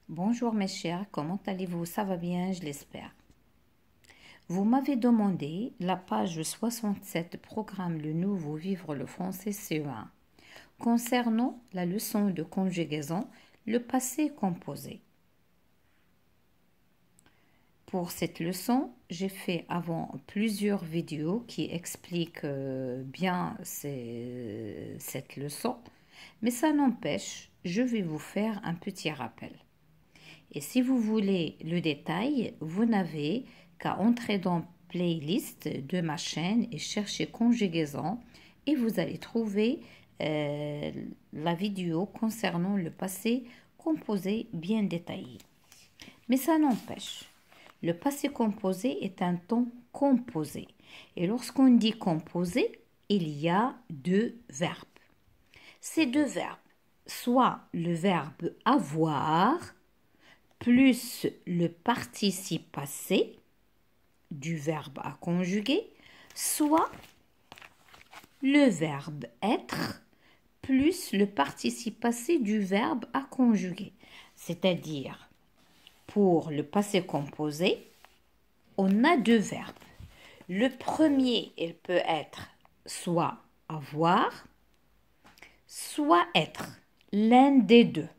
Bonjour mes chers, comment allez-vous? Ça va bien, je l'espère. Vous m'avez demandé la page 67, programme le nouveau Vivre le français CE1, concernant la leçon de conjugaison, le passé composé. Pour cette leçon, j'ai fait avant plusieurs vidéos qui expliquent bien cette leçon, mais ça n'empêche, je vais vous faire un petit rappel. Et si vous voulez le détail, vous n'avez qu'à entrer dans playlist de ma chaîne et chercher conjugaison et vous allez trouver la vidéo concernant le passé composé bien détaillé. Mais ça n'empêche, le passé composé est un temps composé. Et lorsqu'on dit composé, il y a deux verbes. Ces deux verbes, soit le verbe avoir, plus le participe passé du verbe à conjuguer, soit le verbe être plus le participe passé du verbe à conjuguer. C'est-à-dire, pour le passé composé, on a deux verbes. Le premier, il peut être soit avoir, soit être, l'un des deux,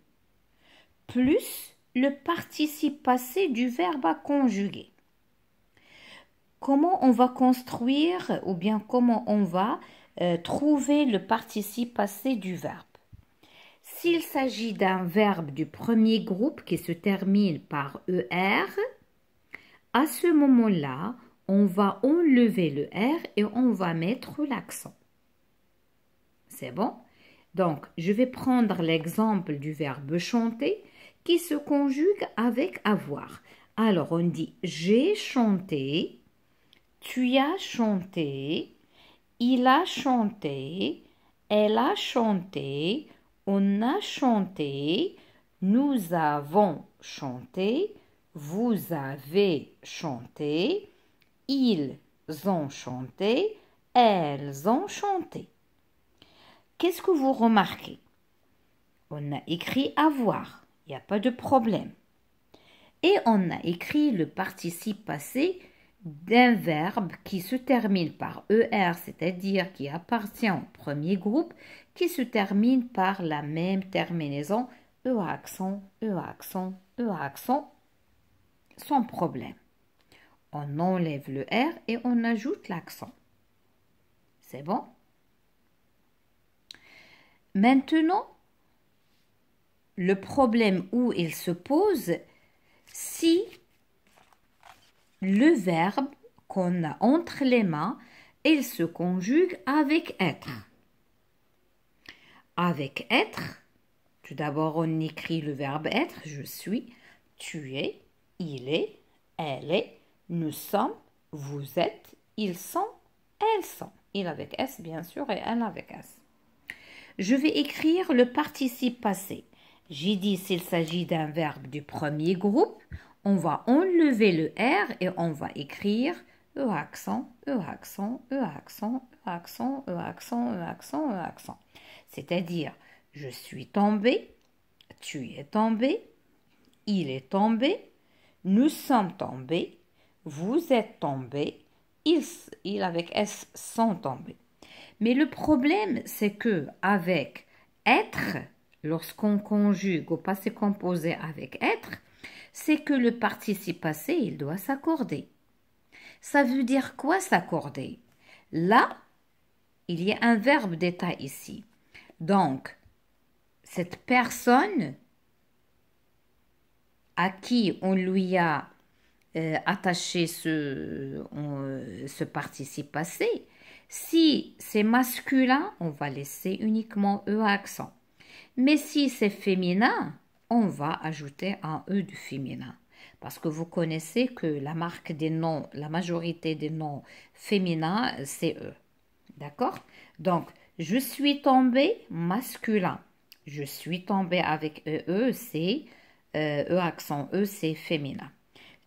plus le participe passé du verbe à conjuguer. Comment on va construire ou bien comment on va trouver le participe passé du verbe? S'il s'agit d'un verbe du premier groupe qui se termine par ER, à ce moment-là, on va enlever le R et on va mettre l'accent. C'est bon? Donc, je vais prendre l'exemple du verbe chanter qui se conjugue avec avoir. Alors, on dit j'ai chanté, tu as chanté, il a chanté, elle a chanté, on a chanté, nous avons chanté, vous avez chanté, ils ont chanté, elles ont chanté. Qu'est-ce que vous remarquez? On a écrit avoir, il n'y a pas de problème. Et on a écrit le participe passé d'un verbe qui se termine par ER, c'est-à-dire qui appartient au premier groupe, qui se termine par la même terminaison, E accent, E accent, E accent, sans problème. On enlève le R et on ajoute l'accent. C'est bon? Maintenant, le problème où il se pose, si le verbe qu'on a entre les mains, il se conjugue avec être. Avec être, tout d'abord on écrit le verbe être, je suis, tu es, il est, elle est, nous sommes, vous êtes, ils sont, elles sont. Il avec S bien sûr et elle avec S. Je vais écrire le participe passé. J'ai dit s'il s'agit d'un verbe du premier groupe, on va enlever le R et on va écrire E accent, E accent, E accent, E accent, E accent, E accent, E accent. C'est-à-dire, je suis tombé, tu es tombé, il est tombé, nous sommes tombés, vous êtes tombés, ils avec S sont tombés. Mais le problème, c'est que avec être, lorsqu'on conjugue au passé composé avec être, c'est que le participe passé, il doit s'accorder. Ça veut dire quoi s'accorder? Là, il y a un verbe d'état ici. Donc, cette personne à qui on lui a attaché ce participe passé, si c'est masculin, on va laisser uniquement E accent. Mais si c'est féminin, on va ajouter un E du féminin. Parce que vous connaissez que la marque des noms, la majorité des noms féminins, c'est E. D'accord? Donc, je suis tombé masculin. Je suis tombé avec E, c'est E accent E, c'est féminin.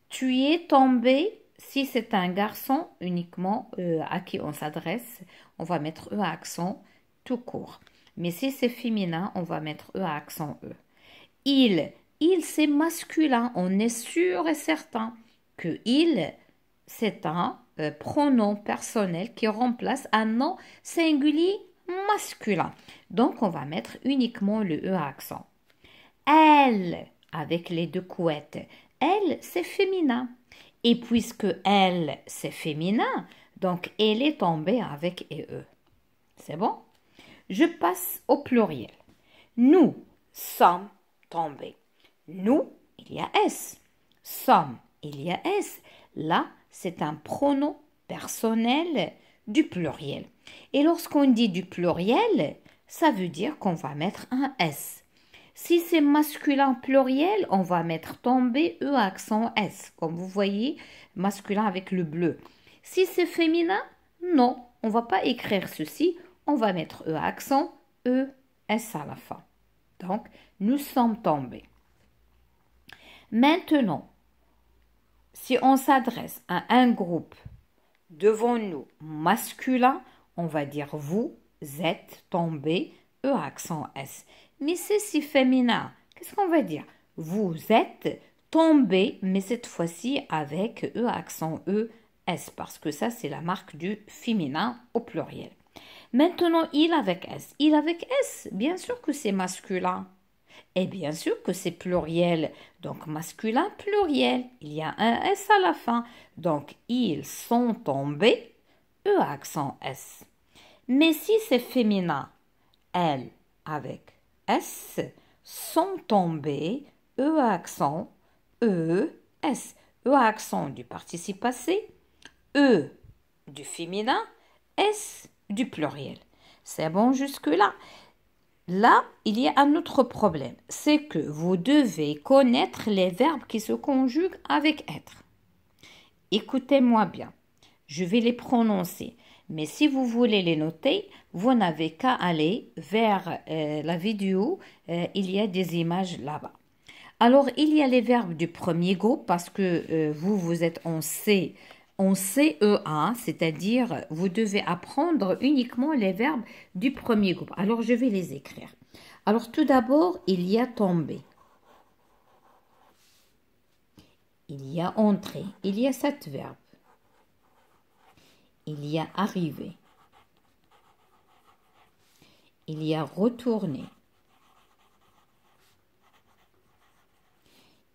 Tu es tombé, si c'est un garçon uniquement à qui on s'adresse, on va mettre E accent tout court. Mais si c'est féminin, on va mettre E accent E. Il Il, c'est masculin. On est sûr et certain que il, c'est un pronom personnel qui remplace un nom singulier masculin. Donc, on va mettre uniquement le E accent. Elle, avec les deux couettes. Elle, c'est féminin. Et puisque elle, c'est féminin, donc elle est tombée avec E. C'est bon? Je passe au pluriel. Nous sommes tombés. Nous, il y a S. Sommes, il y a S. Là, c'est un pronom personnel du pluriel. Et lorsqu'on dit du pluriel, ça veut dire qu'on va mettre un S. Si c'est masculin pluriel, on va mettre tombé E accent S. Comme vous voyez, masculin avec le bleu. Si c'est féminin, non, on ne va pas écrire ceci. On va mettre E accent E S à la fin. Donc, nous sommes tombés. Maintenant, si on s'adresse à un groupe devant nous masculin, on va dire vous êtes tombés, E accent S. Mais si féminin, qu'est-ce qu'on va dire? Vous êtes tombés, mais cette fois-ci avec E accent E S, parce que ça c'est la marque du féminin au pluriel. Maintenant, il avec S. Il avec S, bien sûr que c'est masculin. Et bien sûr que c'est pluriel. Donc, masculin, pluriel. Il y a un S à la fin. Donc, ils sont tombés. E accent S. Mais si c'est féminin, elles avec S sont tombées. E accent E S. E accent du participe passé. E du féminin. S du pluriel. C'est bon jusque-là? Là, il y a un autre problème. C'est que vous devez connaître les verbes qui se conjuguent avec être. Écoutez-moi bien. Je vais les prononcer. Mais si vous voulez les noter, vous n'avez qu'à aller vers la vidéo. Il y a des images là-bas. Alors, il y a les verbes du premier groupe parce que vous êtes en CE1, c'est-à-dire vous devez apprendre uniquement les verbes du premier groupe. Alors, je vais les écrire. Alors, tout d'abord, il y a tomber. Il y a entrer. Il y a 7 verbes. Il y a arriver. Il y a retourner.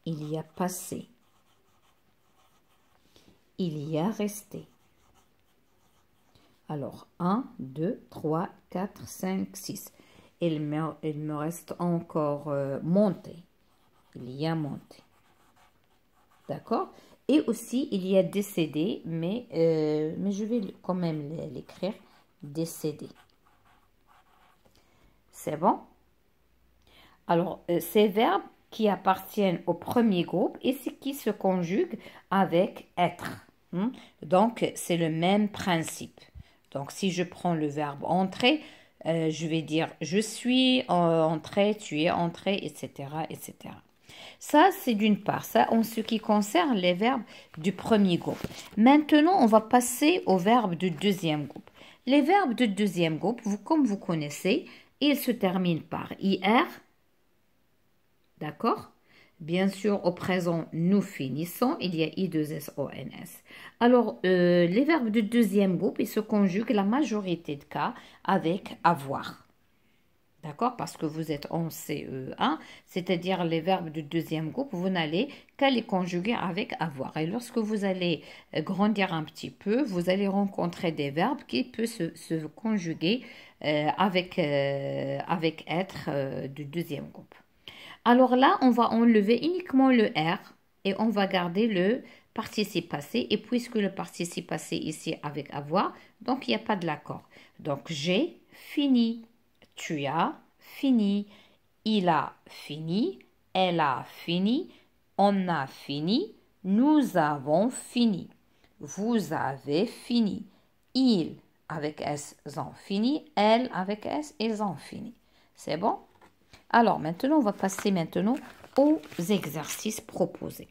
Il y a passer. Il y a resté. Alors, 1, 2, 3, 4, 5, 6. Il me reste encore monter. Il y a monter. D'accord? Et aussi, il y a décédé, mais je vais quand même l'écrire. Décédé. C'est bon? Alors, ces verbes qui appartiennent au premier groupe et qui se conjuguent avec être. Donc, c'est le même principe. Donc, si je prends le verbe entrer, je vais dire je suis entré, tu es entré, etc., etc. Ça, c'est d'une part. Ça, en ce qui concerne les verbes du premier groupe. Maintenant, on va passer aux verbes du deuxième groupe. Les verbes du deuxième groupe, comme vous connaissez, ils se terminent par IR. D'accord? Bien sûr, au présent, nous finissons. Il y a I2SONS. Alors, les verbes du deuxième groupe, ils se conjuguent la majorité de cas avec avoir. D'accord? Parce que vous êtes en CE1, c'est-à-dire les verbes du deuxième groupe, vous n'allez qu'à les conjuguer avec avoir. Et lorsque vous allez grandir un petit peu, vous allez rencontrer des verbes qui peuvent se conjuguer avec être du deuxième groupe. Alors là, on va enlever uniquement le R et on va garder le participe passé. Et puisque le participe passé ici avec avoir, donc il n'y a pas de l'accord. Donc j'ai fini, tu as fini, il a fini, elle a fini, on a fini, nous avons fini, vous avez fini, ils avec S ont fini, elle avec S ils ont fini. C'est bon? Alors, maintenant, on va passer aux exercices proposés.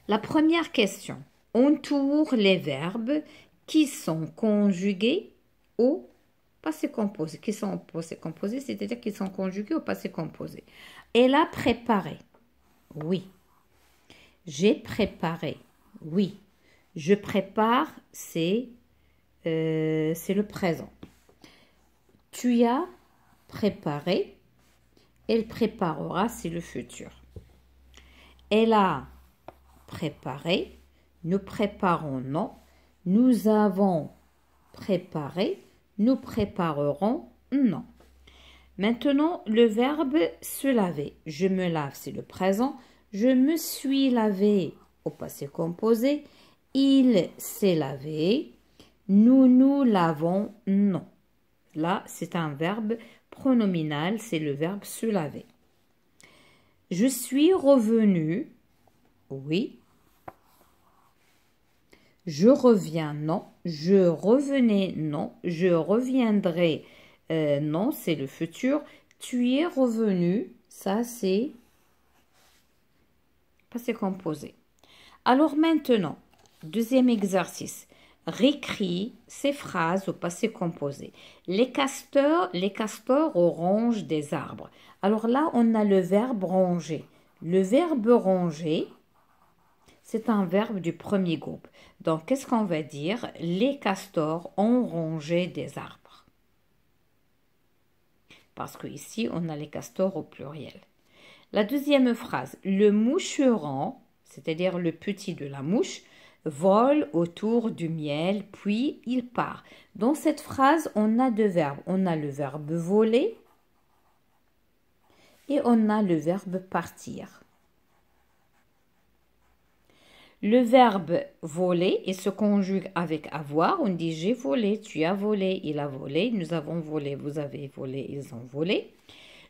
La première question. Entoure les verbes qui sont conjugués au passé composé, qui sont au passé composé, c'est-à-dire qu'ils sont conjugués au passé composé. Elle a préparé. Oui. J'ai préparé. Oui. Je prépare, c'est le présent. Tu as préparé. Elle préparera, c'est le futur. Elle a préparé. Nous préparons, non. Nous avons préparé. Nous préparerons, non. Maintenant, le verbe se laver. Je me lave, c'est le présent. Je me suis lavé au passé composé. Il s'est lavé. Nous nous lavons, non. Là, c'est un verbe pronominal, c'est le verbe se laver. Je suis revenu, oui. Je reviens, non. Je revenais, non. Je reviendrai, non, c'est le futur. Tu es revenu, ça c'est passé composé. Alors maintenant, deuxième exercice. Récris ces phrases au passé composé. Les castors rongent des arbres. Alors là, on a le verbe ronger. Le verbe ronger, c'est un verbe du premier groupe. Donc, qu'est-ce qu'on va dire? Les castors ont rongé des arbres. Parce qu'ici, on a les castors au pluriel. La deuxième phrase, le moucheron, c'est-à-dire le petit de la mouche, vole autour du miel, puis il part. Dans cette phrase, on a deux verbes. On a le verbe voler et on a le verbe partir. Le verbe voler, il se conjugue avec avoir. On dit j'ai volé, tu as volé, il a volé, nous avons volé, vous avez volé, ils ont volé.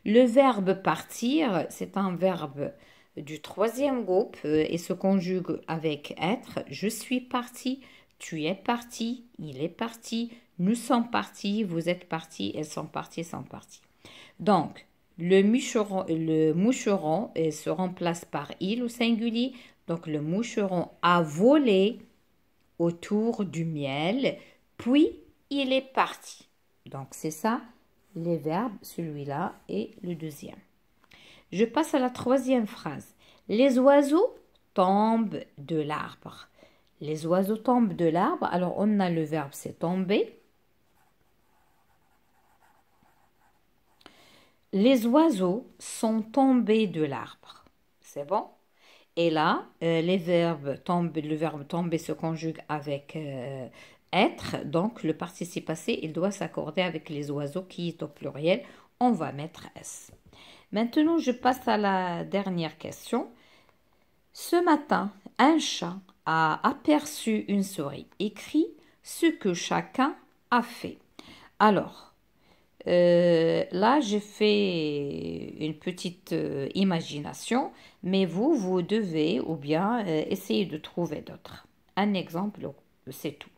Le verbe partir, c'est un verbe du troisième groupe et se conjugue avec être. Je suis parti, tu es parti, il est parti, nous sommes partis, vous êtes partis, elles sont parties, sont partis. Donc, le moucheron se remplace par il au singulier. Donc, le moucheron a volé autour du miel, puis il est parti. Donc, c'est ça, les verbes, celui-là et le deuxième. Je passe à la troisième phrase. Les oiseaux tombent de l'arbre. Les oiseaux tombent de l'arbre. Alors, on a le verbe c'est tomber. Les oiseaux sont tombés de l'arbre. C'est bon? Et là, le verbe tomber se conjugue avec être. Donc, le participe passé, il doit s'accorder avec les oiseaux qui est au pluriel. On va mettre S. Maintenant, je passe à la dernière question. Ce matin, un chat a aperçu une souris. Écrit ce que chacun a fait. Alors, là, j'ai fait une petite imagination, mais vous devez ou bien essayer de trouver d'autres. Un exemple, c'est tout.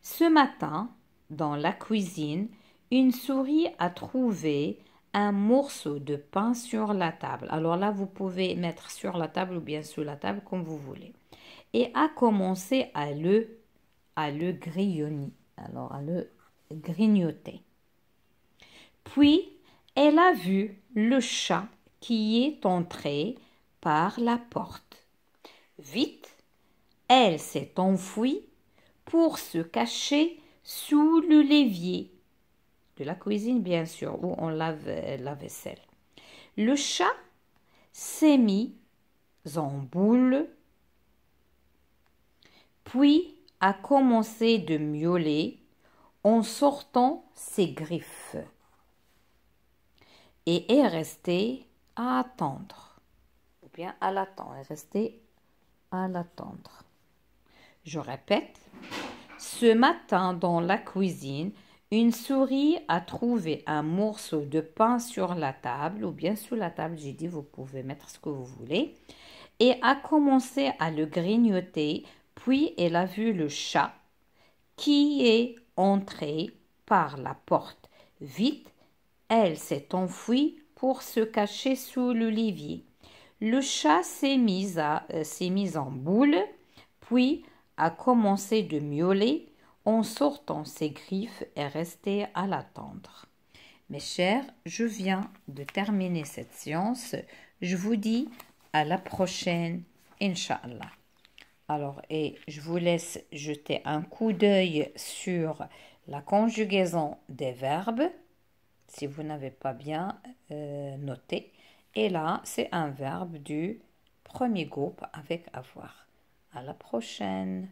Ce matin, dans la cuisine, une souris a trouvé un morceau de pain sur la table. Alors là, vous pouvez mettre sur la table ou bien sous la table comme vous voulez. Et a commencé à le grignoter. Alors, à le grignoter. Puis, elle a vu le chat qui est entré par la porte. Vite, elle s'est enfuie pour se cacher sous le l'évier de la cuisine, bien sûr, où on lave la vaisselle. Le chat s'est mis en boule, puis a commencé de miauler en sortant ses griffes et est resté à attendre, ou bien à l'attendre, est resté à l'attendre. Je répète, ce matin dans la cuisine, une souris a trouvé un morceau de pain sur la table, ou bien sous la table, j'ai dit, vous pouvez mettre ce que vous voulez, et a commencé à le grignoter, puis elle a vu le chat qui est entré par la porte. Vite, elle s'est enfuie pour se cacher sous le l'évier. Le chat s'est mis en boule, puis a commencé de miauler en sortant ses griffes et restait à l'attendre. Mes chers, je viens de terminer cette séance. Je vous dis à la prochaine, Inch'Allah. Alors, et je vous laisse jeter un coup d'œil sur la conjugaison des verbes, si vous n'avez pas bien noté. Et là, c'est un verbe du premier groupe avec avoir. À la prochaine.